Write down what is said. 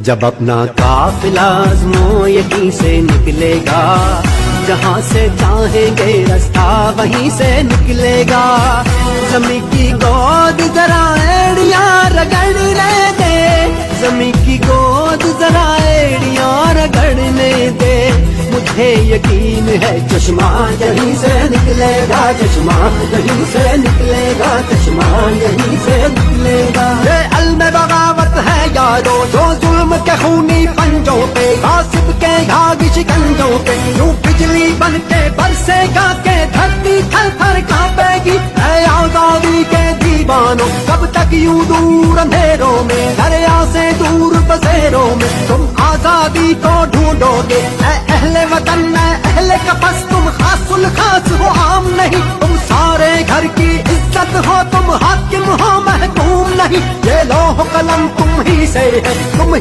جب اپنا قافلہ عزم و یقین سے نکلے گا، جہاں سے چاہیں گے رستہ وہیں سے نکلے گا۔ زمین کی گود ذرا ایڑیاں رگڑنے دے، زمین کی گود ذرا ایڑیاں رگڑنے دے، مجھے یقین ہے چشمہ یہیں سے نکلے گا، چشمہ یہیں سے نکلے گا، چشمہ یہیں سے نکلے گا۔ یہ علم بغاوت ہے یارو جو ظلم کے خونی پنجوں پہ، غاصب کے گھاگ شکنجوں پہ یوں بجلی بن کے برسے گا کہ دھرتی تھر تھر کانپے گی۔ اے آزادی کے دیوانوں، کب تک یوں دور اندھیروں میں، دریا سے دور بسیروں میں تم آزادی کو ڈھونڈو گے؟ اے اہل وطن، اے اہل قفس، تم خاص الخاص ہو، عام نہیں، تم سارے گھر کی عزت ہو، تم حاکم ہو محکوم نہیں۔ یہ لوح قلم تم ہی سے ہے، تم